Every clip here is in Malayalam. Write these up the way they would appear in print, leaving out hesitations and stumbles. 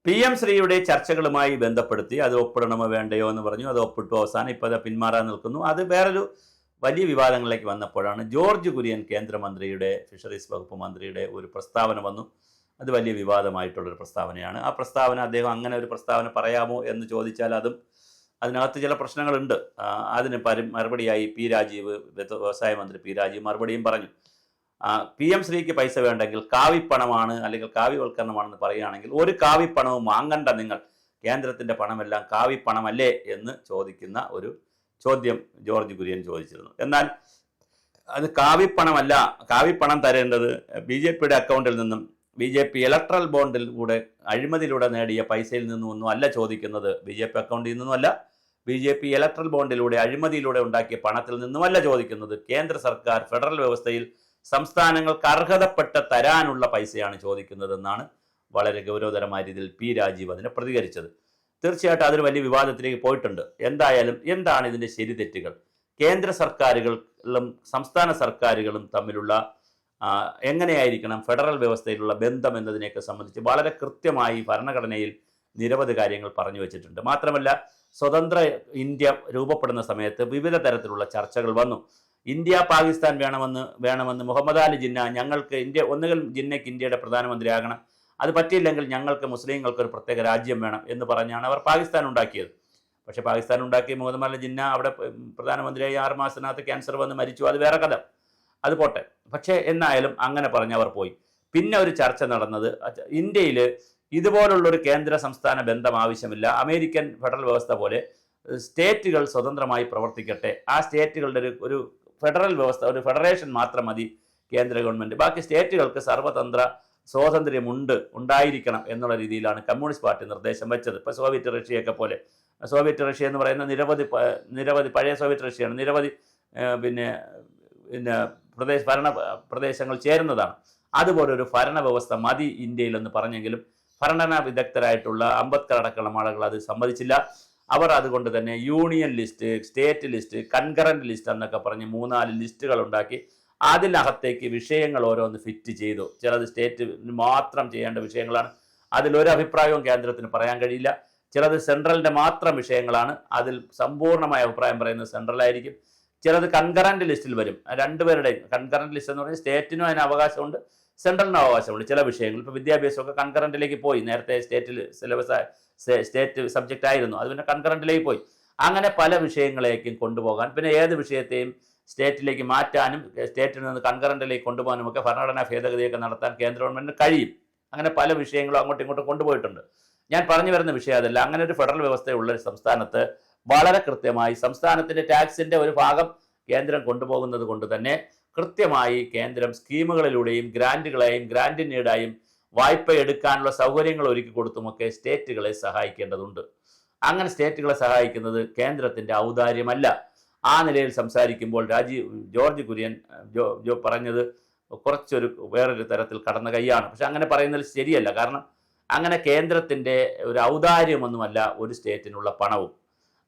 PM ശ്രീയുടെ ചർച്ചകളുമായി ബന്ധപ്പെടുത്തി അത് ഒപ്പിടണമോ വേണ്ടയോ എന്ന് പറഞ്ഞു. അത് ഒപ്പിട്ടു. അവസാനം ഇപ്പോൾ അത് പിന്മാറാൻ നിൽക്കുന്നു. അത് വേറൊരു വലിയ വിവാദങ്ങളിലേക്ക് വന്നപ്പോഴാണ് ജോർജ് കുര്യൻ കേന്ദ്രമന്ത്രിയുടെ ഫിഷറീസ് വകുപ്പ് മന്ത്രിയുടെ ഒരു പ്രസ്താവന വന്നു. അത് വലിയ വിവാദമായിട്ടുള്ളൊരു പ്രസ്താവനയാണ്. ആ പ്രസ്താവന അദ്ദേഹം അങ്ങനെ ഒരു പ്രസ്താവന പറയാമോ എന്ന് ചോദിച്ചാൽ അതിനകത്ത് ചില പ്രശ്നങ്ങളുണ്ട്. അതിന് മറുപടിയായി പി രാജീവ്, വ്യവസായ മന്ത്രി പി രാജീവ് മറുപടിയും പറഞ്ഞു. PM ശ്രീക്ക് പൈസ വേണ്ടെങ്കിൽ കാവിപ്പണമാണ് അല്ലെങ്കിൽ കാവ്യവൽക്കരണമാണെന്ന് പറയുകയാണെങ്കിൽ ഒരു കാവിപ്പണവും വാങ്ങണ്ട, നിങ്ങൾ കേന്ദ്രത്തിൻ്റെ പണമെല്ലാം കാവിപ്പണമല്ലേ എന്ന് ചോദിക്കുന്ന ഒരു ചോദ്യം ജോർജ് കുര്യൻ ചോദിച്ചിരുന്നു. എന്നാൽ അത് കാവിപ്പണമല്ല. കാവിപ്പണം തരേണ്ടത് BJPയുടെ അക്കൗണ്ടിൽ നിന്നും BJP ഇലക്ട്രൽ ബോണ്ടിലൂടെ അഴിമതിയിലൂടെ നേടിയ പൈസയിൽ നിന്നൊന്നും അല്ല ചോദിക്കുന്നത്. BJP അക്കൗണ്ടിൽ നിന്നുമല്ല, BJP ഇലക്ട്രൽ ബോണ്ടിലൂടെ അഴിമതിയിലൂടെ ഉണ്ടാക്കിയ പണത്തിൽ നിന്നുമല്ല ചോദിക്കുന്നത്. കേന്ദ്ര സർക്കാർ ഫെഡറൽ വ്യവസ്ഥയിൽ സംസ്ഥാനങ്ങൾക്ക് അർഹതപ്പെട്ട തരാനുള്ള പൈസയാണ് ചോദിക്കുന്നതെന്നാണ് വളരെ ഗൗരവതരമായ രീതിയിൽ പി രാജീവ് അതിനെ പ്രതികരിച്ചത്. തീർച്ചയായിട്ടും അതൊരു വലിയ വിവാദത്തിലേക്ക് പോയിട്ടുണ്ട്. എന്തായാലും എന്താണ് ഇതിൻ്റെ ശരിതെറ്റുകൾ? കേന്ദ്ര സർക്കാരുകളും സംസ്ഥാന സർക്കാരുകളും തമ്മിലുള്ള എങ്ങനെയായിരിക്കണം ഫെഡറൽ വ്യവസ്ഥയിലുള്ള ബന്ധം എന്നതിനെയൊക്കെ സംബന്ധിച്ച് വളരെ കൃത്യമായി ഭരണഘടനയിൽ നിരവധി കാര്യങ്ങൾ പറഞ്ഞു വച്ചിട്ടുണ്ട്. മാത്രമല്ല, സ്വതന്ത്ര ഇന്ത്യ രൂപപ്പെടുന്ന സമയത്ത് വിവിധ തരത്തിലുള്ള ചർച്ചകൾ വന്നു. ഇന്ത്യ പാകിസ്ഥാൻ വേണമെന്ന് മുഹമ്മദ് അലി ജിന്ന, ഞങ്ങൾക്ക് ഒന്നുകിൽ ജിന്നയ്ക്ക് ഇന്ത്യയുടെ പ്രധാനമന്ത്രിയാകണം, അത് പറ്റിയില്ലെങ്കിൽ ഞങ്ങൾക്ക് മുസ്ലിങ്ങൾക്ക് ഒരു പ്രത്യേക രാജ്യം വേണം എന്ന് പറഞ്ഞാണ് അവർ പാകിസ്ഥാൻ ഉണ്ടാക്കിയത്. പക്ഷേ പാകിസ്ഥാൻ ഉണ്ടാക്കിയ മുഹമ്മദ് അലി ജിന്ന അവിടെ പ്രധാനമന്ത്രിയായി 6 മാസത്തിനകത്ത് ക്യാൻസർ വന്ന് മരിച്ചു. അത് വേറെ കഥ, അത് പോട്ടെ. പക്ഷേ എന്നായാലും അങ്ങനെ പറഞ്ഞവർ പോയി. പിന്നെ ഒരു ചർച്ച നടന്നത് ഇന്ത്യയിൽ ഇതുപോലുള്ളൊരു കേന്ദ്ര സംസ്ഥാന ബന്ധം ആവശ്യമില്ല, അമേരിക്കൻ ഫെഡറൽ വ്യവസ്ഥ പോലെ സ്റ്റേറ്റുകൾ സ്വതന്ത്രമായി പ്രവർത്തിക്കട്ടെ, ആ സ്റ്റേറ്റുകളുടെ ഒരു ഫെഡറൽ വ്യവസ്ഥ, ഒരു ഫെഡറേഷൻ മാത്രം മതി കേന്ദ്ര ഗവൺമെൻറ്, ബാക്കി സ്റ്റേറ്റുകൾക്ക് സർവതന്ത്ര ഉണ്ടായിരിക്കണം എന്നുള്ള രീതിയിലാണ് കമ്മ്യൂണിസ്റ്റ് പാർട്ടി നിർദ്ദേശം വെച്ചത്. ഇപ്പോൾ സോവിയറ്റ് റഷ്യയൊക്കെ പോലെ, സോവിയറ്റ് റഷ്യ എന്ന് പറയുന്ന നിരവധി പഴയ സോവിയറ്റ് റഷ്യയാണ്, നിരവധി ഭരണ പ്രദേശങ്ങൾ ചേരുന്നതാണ്. അതുപോലെ ഒരു ഭരണ വ്യവസ്ഥ മതി ഇന്ത്യയിലെന്ന് പറഞ്ഞെങ്കിലും ഭരണഘടനാ വിദഗ്ധരായിട്ടുള്ള അംബേദ്കർ അടക്കമുള്ള ആളുകൾ അത് സമ്മതിച്ചില്ല. അവർ അതുകൊണ്ട് തന്നെ union list, state list, concurrent list എന്നൊക്കെ പറഞ്ഞ് 3-4 ലിസ്റ്റുകൾ ഉണ്ടാക്കി അതിനകത്തേക്ക് വിഷയങ്ങൾ ഓരോന്ന് ഫിറ്റ് ചെയ്തു. ചിലത് സ്റ്റേറ്റിന് മാത്രം ചെയ്യേണ്ട വിഷയങ്ങളാണ്, അതിലൊരു അഭിപ്രായവും കേന്ദ്രത്തിന് പറയാൻ കഴിയില്ല. ചിലത് സെൻട്രലിൻ്റെ മാത്രം വിഷയങ്ങളാണ്, അതിൽ സമ്പൂർണ്ണമായ അഭിപ്രായം പറയുന്നത് സെൻട്രലായിരിക്കും. ചിലത് കൺകറൻറ്റ് ലിസ്റ്റിൽ വരും. രണ്ടുപേരുടെയും കൺകറൻറ്റ് ലിസ്റ്റ് എന്ന് പറഞ്ഞാൽ സ്റ്റേറ്റിനും അതിന് അവകാശമുണ്ട്, സെൻട്രലിനും അവകാശമുണ്ട്. ചില വിഷയങ്ങൾ ഇപ്പോൾ വിദ്യാഭ്യാസമൊക്കെ കൺകറൻറ്റിലേക്ക് പോയി, നേരത്തെ സ്റ്റേറ്റ് സബ്ജക്റ്റ് ആയിരുന്നു, അത് പിന്നെ കൺകറൻറ്റിലേക്ക് പോയി. അങ്ങനെ പല വിഷയങ്ങളേക്കും കൊണ്ടുപോകാൻ, പിന്നെ ഏത് വിഷയത്തെയും സ്റ്റേറ്റിലേക്ക് മാറ്റാനും സ്റ്റേറ്റിൽ നിന്ന് കൺകറൻറ്റിലേക്ക് കൊണ്ടുപോകാനും ഒക്കെ ഭരണഘടനാ ഭേദഗതിയൊക്കെ നടത്താൻ കേന്ദ്ര ഗവൺമെൻറ്റിന് കഴിയും. അങ്ങനെ പല വിഷയങ്ങളും അങ്ങോട്ടും ഇങ്ങോട്ടും കൊണ്ടുപോയിട്ടുണ്ട്. ഞാൻ പറഞ്ഞു വരുന്ന വിഷയം അതല്ല. അങ്ങനെ ഒരു ഫെഡറൽ വ്യവസ്ഥയുള്ള ഒരു സംസ്ഥാനത്ത് വളരെ കൃത്യമായി സംസ്ഥാനത്തിൻ്റെ ടാക്സിൻ്റെ ഒരു ഭാഗം കേന്ദ്രം കൊണ്ടുപോകുന്നത് കൊണ്ട് തന്നെ കൃത്യമായി കേന്ദ്രം സ്കീമുകളിലൂടെയും ഗ്രാൻഡ് നീഡായും വായ്പ എടുക്കാനുള്ള സൗകര്യങ്ങൾ ഒരുക്കി കൊടുത്തുമൊക്കെ സ്റ്റേറ്റുകളെ സഹായിക്കേണ്ടതുണ്ട്. അങ്ങനെ സ്റ്റേറ്റുകളെ സഹായിക്കുന്നത് കേന്ദ്രത്തിൻ്റെ ഔദാര്യമല്ല. ആ നിലയിൽ സംസാരിക്കുമ്പോൾ ജോർജ് കുര്യൻ പറഞ്ഞത് വേറൊരു തരത്തിൽ കടന്ന കൈയാണ്. പക്ഷെ അങ്ങനെ പറയുന്നതിൽ ശരിയല്ല. കാരണം അങ്ങനെ കേന്ദ്രത്തിൻ്റെ ഒരു ഔദാര്യമൊന്നുമല്ല ഒരു സ്റ്റേറ്റിനുള്ള പണവും.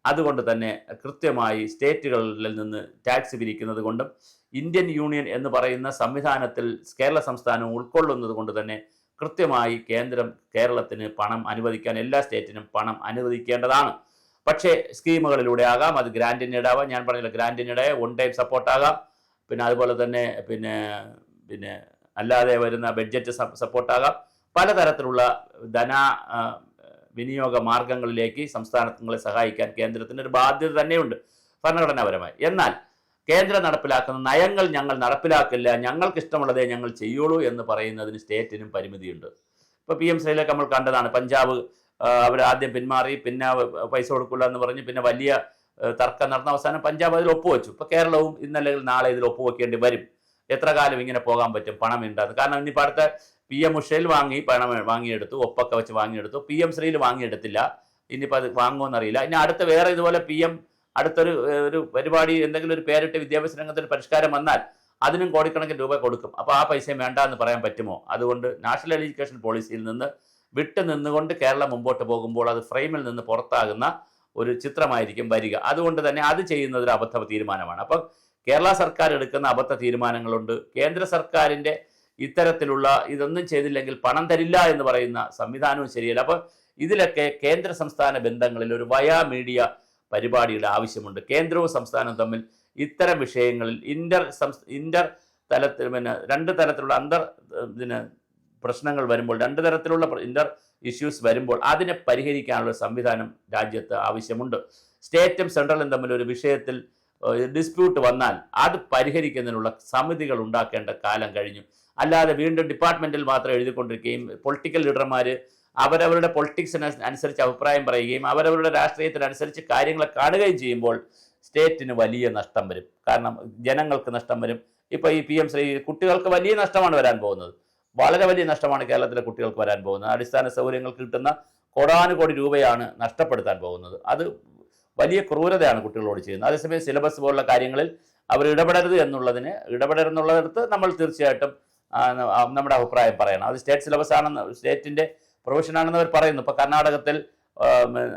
അതുകൊണ്ട് തന്നെ കൃത്യമായി സ്റ്റേറ്റുകളിൽ നിന്ന് ടാക്സ് പിരിക്കുന്നത് കൊണ്ടും ഇന്ത്യൻ യൂണിയൻ എന്ന് പറയുന്ന സംവിധാനത്തിൽ കേരള സംസ്ഥാനം ഉൾക്കൊള്ളുന്നത് കൊണ്ട് തന്നെ കൃത്യമായി കേന്ദ്രം കേരളത്തിന് പണം അനുവദിക്കാൻ, എല്ലാ സ്റ്റേറ്റിനും പണം അനുവദിക്കേണ്ടതാണ്. പക്ഷേ സ്കീമുകളിലൂടെ ആകാം, അത് ഗ്രാൻഡ് നീഡാവാം. ഞാൻ പറഞ്ഞില്ല, ഗ്രാൻഡ് നീഡായ വൺ ടൈം സപ്പോർട്ടാകാം, പിന്നെ അതുപോലെ തന്നെ പിന്നെ അല്ലാതെ വരുന്ന ബഡ്ജറ്റ് സപ്പോർട്ടാകാം. പലതരത്തിലുള്ള വിനിയോഗ മാർഗങ്ങളിലേക്ക് സംസ്ഥാനങ്ങളെ സഹായിക്കാൻ കേന്ദ്രത്തിന് ഒരു ബാധ്യത തന്നെയുണ്ട് ഭരണഘടനാപരമായി. എന്നാൽ കേന്ദ്രം നടപ്പിലാക്കുന്ന നയങ്ങൾ ഞങ്ങൾ നടപ്പിലാക്കില്ല, ഞങ്ങൾക്കിഷ്ടമുള്ളതേ ഞങ്ങൾ ചെയ്യുള്ളൂ എന്ന് പറയുന്നതിന് സ്റ്റേറ്റിനും പരിമിതിയുണ്ട്. ഇപ്പോൾ PM ശ്രീയിലൊക്കെ നമ്മൾ കണ്ടതാണ്. പഞ്ചാബ് അവർ ആദ്യം പിന്മാറി, പിന്നെ പൈസ കൊടുക്കില്ല എന്ന് പറഞ്ഞ് പിന്നെ വലിയ തർക്കം നടന്ന അവസാനം പഞ്ചാബ് അതിൽ ഒപ്പുവെച്ചു. ഇപ്പോൾ കേരളവും ഇന്നല്ലെങ്കിൽ നാളെ ഇതിൽ ഒപ്പുവെക്കേണ്ടി വരും. എത്ര കാലം ഇങ്ങനെ പോകാൻ പറ്റും? പണം ഉണ്ടാകും. കാരണം ഇനിയിപ്പോൾ അടുത്ത PM ഉഷയിൽ പണം വാങ്ങിയെടുത്തു, ഒപ്പൊക്കെ വെച്ച് വാങ്ങിയെടുത്തു. PM ശ്രീയിൽ വാങ്ങിയെടുത്തില്ല, ഇനിയിപ്പോൾ അത് വാങ്ങുമെന്നറിയില്ല. ഇനി അടുത്ത വേറെ ഇതുപോലെ അടുത്തൊരു പരിപാടി, എന്തെങ്കിലും ഒരു പേരിട്ട് വിദ്യാഭ്യാസ രംഗത്തിന് പരിഷ്കാരം വന്നാൽ അതിനും കോടിക്കണക്കിന് രൂപ കൊടുക്കും. അപ്പോൾ ആ പൈസ വേണ്ട എന്ന് പറയാൻ പറ്റുമോ? അതുകൊണ്ട് നാഷണൽ എഡ്യൂക്കേഷൻ പോളിസിയിൽ നിന്ന് നിന്നുകൊണ്ട് കേരളം മുമ്പോട്ട് പോകുമ്പോൾ അത് ഫ്രെയിമിൽ നിന്ന് പുറത്താകുന്ന ഒരു ചിത്രമായിരിക്കും വരിക. അതുകൊണ്ട് തന്നെ അത് ചെയ്യുന്നത് ഒരു അബദ്ധ തീരുമാനമാണ്. അപ്പം കേരള സർക്കാർ എടുക്കുന്ന അബദ്ധ തീരുമാനങ്ങളുണ്ട്. കേന്ദ്ര സർക്കാരിൻ്റെ ഇത്തരത്തിലുള്ള ഇതൊന്നും ചെയ്തില്ലെങ്കിൽ പണം തരില്ല എന്ന് പറയുന്ന സംവിധാനവും ശരിയല്ല. അപ്പോൾ ഇതിലൊക്കെ കേന്ദ്ര സംസ്ഥാന ബന്ധങ്ങളിൽ ഒരു വയാ മീഡിയ പരിപാടിയുടെ ആവശ്യമുണ്ട്. കേന്ദ്രവും സംസ്ഥാനവും തമ്മിൽ ഇത്തരം വിഷയങ്ങളിൽ ഇന്റർ തലത്തിൽ രണ്ട് തരത്തിലുള്ള പ്രശ്നങ്ങൾ വരുമ്പോൾ, രണ്ട് തരത്തിലുള്ള ഇന്റർ ഇഷ്യൂസ് വരുമ്പോൾ അതിനെ പരിഹരിക്കാനുള്ള സംവിധാനം രാജ്യത്ത് ആവശ്യമുണ്ട്. സ്റ്റേറ്റും സെൻട്രലും തമ്മിൽ ഒരു വിഷയത്തിൽ ഡിസ്പ്യൂട്ട് വന്നാൽ അത് പരിഹരിക്കുന്നതിനുള്ള സമിതികൾ ഉണ്ടാക്കേണ്ട കാലം കഴിഞ്ഞു. അല്ലാതെ വീണ്ടും ഡിപ്പാർട്ട്മെന്റിൽ മാത്രം എഴുതിക്കൊണ്ടിരിക്കുകയും പൊളിറ്റിക്കൽ ലീഡർമാർ അവരവരുടെ പൊളിറ്റിക്സിന് അനുസരിച്ച് അഭിപ്രായം പറയുകയും അവരവരുടെ രാഷ്ട്രീയത്തിനനുസരിച്ച് കാര്യങ്ങളെ കാണുകയും ചെയ്യുമ്പോൾ സ്റ്റേറ്റിന് വലിയ നഷ്ടം വരും. കാരണം ജനങ്ങൾക്ക് നഷ്ടം വരും. ഇപ്പോൾ ഈ PM ശ്രീ കുട്ടികൾക്ക് വലിയ നഷ്ടമാണ് വരാൻ പോകുന്നത്. വളരെ വലിയ നഷ്ടമാണ് കേരളത്തിലെ കുട്ടികൾക്ക് വരാൻ പോകുന്നത്. അടിസ്ഥാന സൗകര്യങ്ങൾക്ക് കിട്ടുന്ന കോടാനുകോടി രൂപയാണ് നഷ്ടപ്പെടുത്താൻ പോകുന്നത്. അത് വലിയ ക്രൂരതയാണ് കുട്ടികളോട് ചെയ്യുന്നത്. അതേസമയം സിലബസ് പോലുള്ള കാര്യങ്ങളിൽ അവർ ഇടപെടരുന്നുള്ളിടത്ത് നമ്മൾ തീർച്ചയായിട്ടും നമ്മുടെ അഭിപ്രായം പറയണം. അത് സ്റ്റേറ്റ് സിലബസ് ആണെന്ന്, സ്റ്റേറ്റിൻ്റെ പ്രൊഫഷനാണെന്ന് അവർ പറയുന്നു. ഇപ്പോൾ കർണാടകത്തിൽ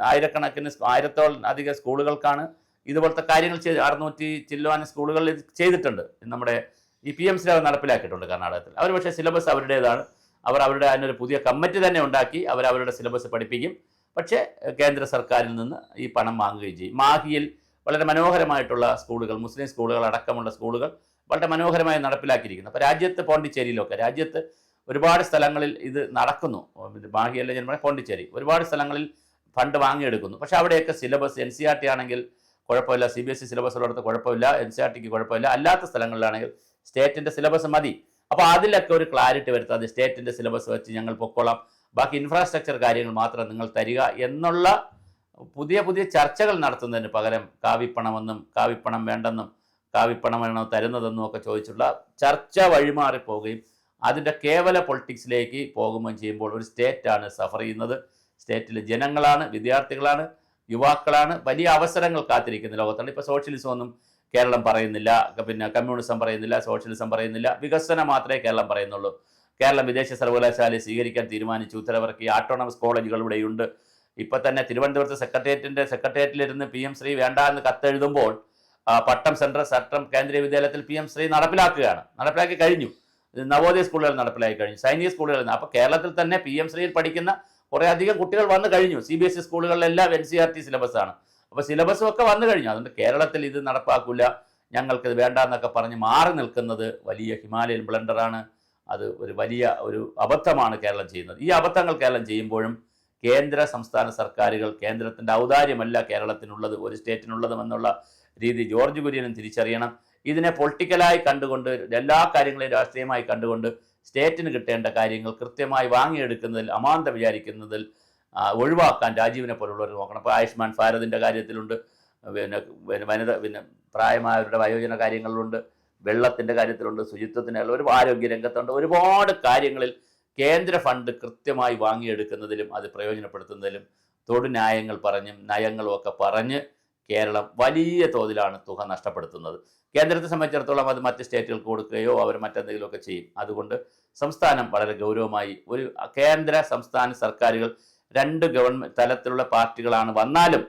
1000-ഓളം അധികം സ്കൂളുകൾക്കാണ് ഇതുപോലത്തെ കാര്യങ്ങൾ 600 ചില്ലുവാനും സ്കൂളുകളിൽ ഇത് ചെയ്തിട്ടുണ്ട്. നമ്മുടെ ഈ PM ശ്രീ നടപ്പിലാക്കിയിട്ടുണ്ട് കർണാടകത്തിൽ. അവർ പക്ഷേ സിലബസ് അവരുടേതാണ്. അവരുടെ അതിനൊരു പുതിയ കമ്മിറ്റി തന്നെ ഉണ്ടാക്കി അവരുടെ സിലബസ് പഠിപ്പിക്കും. പക്ഷേ കേന്ദ്ര സർക്കാരിൽ നിന്ന് ഈ പണം വാങ്ങുകയും ചെയ്യും. മാഹിയിൽ വളരെ മനോഹരമായിട്ടുള്ള സ്കൂളുകൾ, മുസ്ലിം സ്കൂളുകൾ അടക്കമുള്ള സ്കൂളുകൾ വളരെ മനോഹരമായി നടപ്പിലാക്കിയിരിക്കുന്നു. അപ്പോൾ പോണ്ടിച്ചേരിയിലൊക്കെ ഒരുപാട് സ്ഥലങ്ങളിൽ ഇത് നടക്കുന്നു. മാഹിയല്ല ജന്മ പോണ്ടിച്ചേരി ഒരുപാട് സ്ഥലങ്ങളിൽ ഫണ്ട് വാങ്ങിയെടുക്കുന്നു. പക്ഷേ അവിടെയൊക്കെ സിലബസ് NCERT ആണെങ്കിൽ കുഴപ്പമില്ല, CBSE സിലബസ് ഉള്ളിടത്ത് കുഴപ്പമില്ല, NCERTക്ക് കുഴപ്പമില്ല. അല്ലാത്ത സ്ഥലങ്ങളിലാണെങ്കിൽ സ്റ്റേറ്റിൻ്റെ സിലബസ് മതി. അപ്പോൾ അതിലൊക്കെ ഒരു ക്ലാരിറ്റി വരുത്താതെ സ്റ്റേറ്റിൻ്റെ സിലബസ് വെച്ച് ഞങ്ങൾ പൊക്കോളാം, ബാക്കി ഇൻഫ്രാസ്ട്രക്ചർ കാര്യങ്ങൾ മാത്രം നിങ്ങൾ തരിക എന്നുള്ള പുതിയ ചർച്ചകൾ നടത്തുന്നതിന് പകരം കാവിപ്പണം വേണ്ടെന്നും കാവിപ്പണം വേണോ തരുന്നതെന്നും ഒക്കെ ചോദിച്ചുള്ള ചർച്ച വഴിമാറിപ്പോവുകയും അതിൻ്റെ കേവല പൊളിറ്റിക്സിലേക്ക് പോകുകയും ചെയ്യുമ്പോൾ ഒരു സ്റ്റേറ്റാണ് സഫർ ചെയ്യുന്നത്. സ്റ്റേറ്റിലെ ജനങ്ങളാണ്, വിദ്യാർത്ഥികളാണ്, യുവാക്കളാണ് വലിയ അവസരങ്ങൾ കാത്തിരിക്കുന്ന ലോകത്താണ്. ഇപ്പോൾ സോഷ്യലിസം ഒന്നും കേരളം പറയുന്നില്ല, പിന്നെ കമ്മ്യൂണിസം പറയുന്നില്ല, സോഷ്യലിസം പറയുന്നില്ല, വികസനം മാത്രമേ കേരളം പറയുന്നുള്ളൂ. കേരളം വിദേശ സർവകലാശാലയെ സ്വീകരിക്കാൻ തീരുമാനിച്ചു, ഉത്തരവിറക്കി. ഓട്ടോണമസ് കോളേജുകൾ ഇവിടെയുണ്ട്. ഇപ്പം തന്നെ തിരുവനന്തപുരത്ത് സെക്രട്ടേറിയറ്റിലിരുന്ന് PM ശ്രീ വേണ്ട എന്ന് കത്തെഴുതുമ്പോൾ പട്ടം കേന്ദ്രീയ വിദ്യാലയത്തിൽ PM ശ്രീ നടപ്പിലാക്കി കഴിഞ്ഞു. നവോദയ സ്കൂളുകൾ നടപ്പിലാക്കി കഴിഞ്ഞു, സൈനിക സ്കൂളുകളിൽ. അപ്പോൾ കേരളത്തിൽ തന്നെ PM ശ്രീയിൽ പഠിക്കുന്ന കുറേ അധികം കുട്ടികൾ വന്നു കഴിഞ്ഞു. CBSE സ്കൂളുകളിലെല്ലാം NCERT സിലബസാണ്. അപ്പോൾ സിലബസും ഒക്കെ വന്നു കഴിഞ്ഞു. അതുകൊണ്ട് കേരളത്തിൽ ഇത് നടപ്പാക്കില്ല, ഞങ്ങൾക്കിത് വേണ്ട എന്നൊക്കെ പറഞ്ഞ് മാറി നിൽക്കുന്നത് വലിയ ഹിമാലയൻ ബ്ലണ്ടറാണ്. അത് ഒരു വലിയ അബദ്ധമാണ് കേരളം ചെയ്യുന്നത്. ഈ അബദ്ധങ്ങൾ കേരളം ചെയ്യുമ്പോഴും കേന്ദ്ര സംസ്ഥാന സർക്കാരുകൾ കേന്ദ്രത്തിൻ്റെ ഔദാര്യമല്ല കേരളത്തിനുള്ളത്, ഒരു സ്റ്റേറ്റിനുള്ളതും എന്നുള്ള രീതി ജോർജ് കുര്യനും തിരിച്ചറിയണം. ഇതിനെ പൊളിറ്റിക്കലായി കണ്ടുകൊണ്ട്, എല്ലാ കാര്യങ്ങളെയും രാഷ്ട്രീയമായി കണ്ടുകൊണ്ട് സ്റ്റേറ്റിന് കിട്ടേണ്ട കാര്യങ്ങൾ കൃത്യമായി വാങ്ങിയെടുക്കുന്നതിൽ അമാന്തം വിചാരിക്കുന്നതിൽ ഒഴിവാക്കാൻ രാജീവിനെ പോലുള്ളവർ നോക്കണം. ഇപ്പോൾ ആയുഷ്മാൻ ഭാരതിൻ്റെ കാര്യത്തിലുണ്ട്, പിന്നെ പ്രായമായവരുടെ വയോജന കാര്യങ്ങളിലുണ്ട്, വെള്ളത്തിൻ്റെ കാര്യത്തിലുണ്ട്, ശുചിത്വത്തിനുള്ള ആരോഗ്യ രംഗത്തുണ്ട്. ഒരുപാട് കാര്യങ്ങളിൽ കേന്ദ്ര ഫണ്ട് കൃത്യമായി വാങ്ങിയെടുക്കുന്നതിലും അത് പ്രയോജനപ്പെടുത്തുന്നതിലും തൊടുന്യായങ്ങൾ പറഞ്ഞും നയങ്ങളും ഒക്കെ പറഞ്ഞ് കേരളം വലിയ തോതിലാണ് തുക നഷ്ടപ്പെടുത്തുന്നത്. കേന്ദ്രത്തെ സംബന്ധിച്ചിടത്തോളം അത് മറ്റ് സ്റ്റേറ്റുകൾക്ക് കൊടുക്കുകയോ അവർ മറ്റെന്തെങ്കിലുമൊക്കെ ചെയ്യും. അതുകൊണ്ട് സംസ്ഥാനം വളരെ ഗൗരവമായി, ഒരു കേന്ദ്ര സംസ്ഥാന സർക്കാരുകൾ രണ്ട് ഗവൺമെൻറ് തലത്തിലുള്ള പാർട്ടികളാണ് വന്നാലും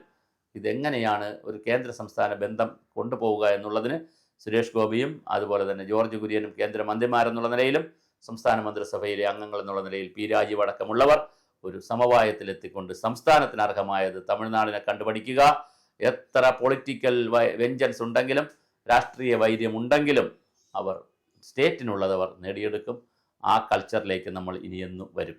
ഇതെങ്ങനെയാണ് ഒരു കേന്ദ്ര സംസ്ഥാന ബന്ധം കൊണ്ടുപോവുക എന്നുള്ളതിന് സുരേഷ് ഗോപിയും അതുപോലെ തന്നെ ജോർജ് കുര്യനും കേന്ദ്രമന്ത്രിമാരെന്നുള്ള നിലയിലും സംസ്ഥാന മന്ത്രിസഭയിലെ അംഗങ്ങൾ എന്നുള്ള നിലയിൽ P രാജീവ് അടക്കമുള്ളവർ ഒരു സമവായത്തിലെത്തിക്കൊണ്ട് സംസ്ഥാനത്തിന് അർഹമായത് തമിഴ്നാടിനെ കണ്ടുപഠിക്കുക. എത്ര പൊളിറ്റിക്കൽ വെഞ്ചൻസ് ഉണ്ടെങ്കിലും, രാഷ്ട്രീയ വൈര്യമുണ്ടെങ്കിലും അവർ സ്റ്റേറ്റിനുള്ളത് അവർ നേടിയെടുക്കും. ആ കൾച്ചറിലേക്ക് നമ്മൾ ഇനിയെന്നും വരും.